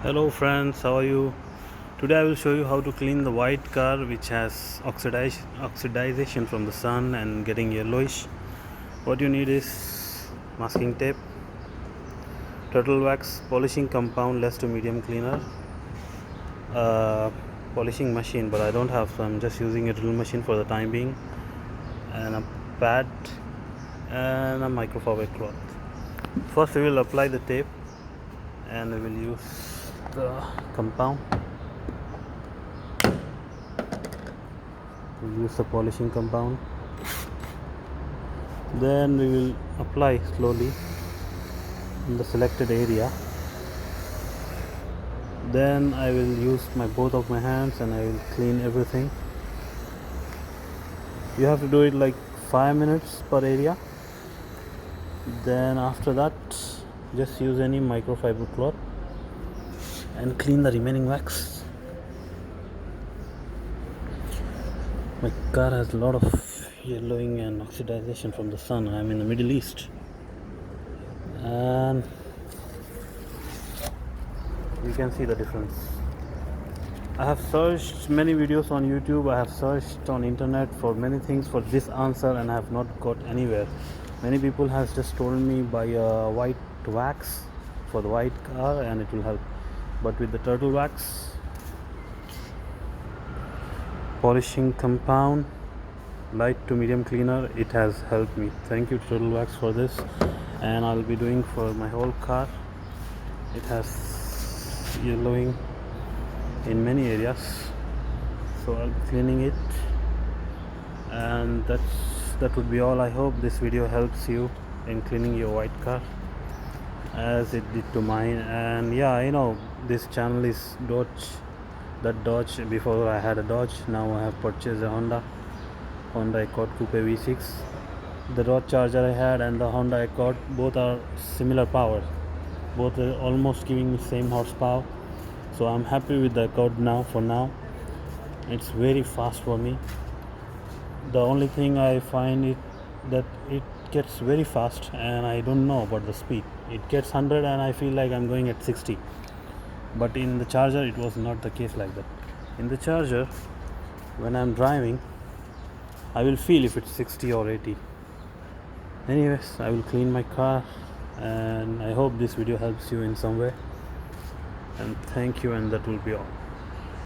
Hello friends, how are you? Today I will show you how to clean the white car which has oxidization from the sun and getting yellowish. What you need is masking tape, turtle wax, polishing compound less to medium cleaner, uh, polishing machine, but I don't have, so I'm just using a drill machine for the time being, and a pad and a microfiber cloth. First we will apply the tape and we will use the compound. We'll use the polishing compound. Then we will apply slowly in the selected area. Then I will use both of my hands and I will clean everything. You have to do it like 5 minutes per area. Then after that, just use any microfiber cloth and clean the remaining wax. My car has a lot of yellowing and oxidization from the sun. I'm in the Middle East, and you can see the difference. I have searched many videos on YouTube, I have searched on internet for many things for this answer, and I have not got anywhere. Many people has just told me buy a white wax for the white car and it will help, but with the turtle wax, polishing compound, light to medium cleaner, it has helped me. Thank you turtle wax for this, and I'll be doing for my whole car. It has yellowing in many areas, so I'll be cleaning it, and that would be all. I hope this video helps you in cleaning your white car as it did to mine. And yeah, I know this channel is Dodge. Before I had a Dodge, now I have purchased a Honda Accord Coupe V6. The Dodge Charger I had and the Honda Accord, both are similar power, both are almost giving me same horsepower, so I'm happy with the Accord now. For now, it's very fast for me. The only thing I find it that it gets very fast, and I don't know about the speed. It gets 100 and I feel like I'm going at 60, but in the Charger it was not the case like that. In the Charger, when I'm driving, I will feel if it's 60 or 80. Anyways, I will clean my car, and I hope this video helps you in some way, and thank you, and that will be all.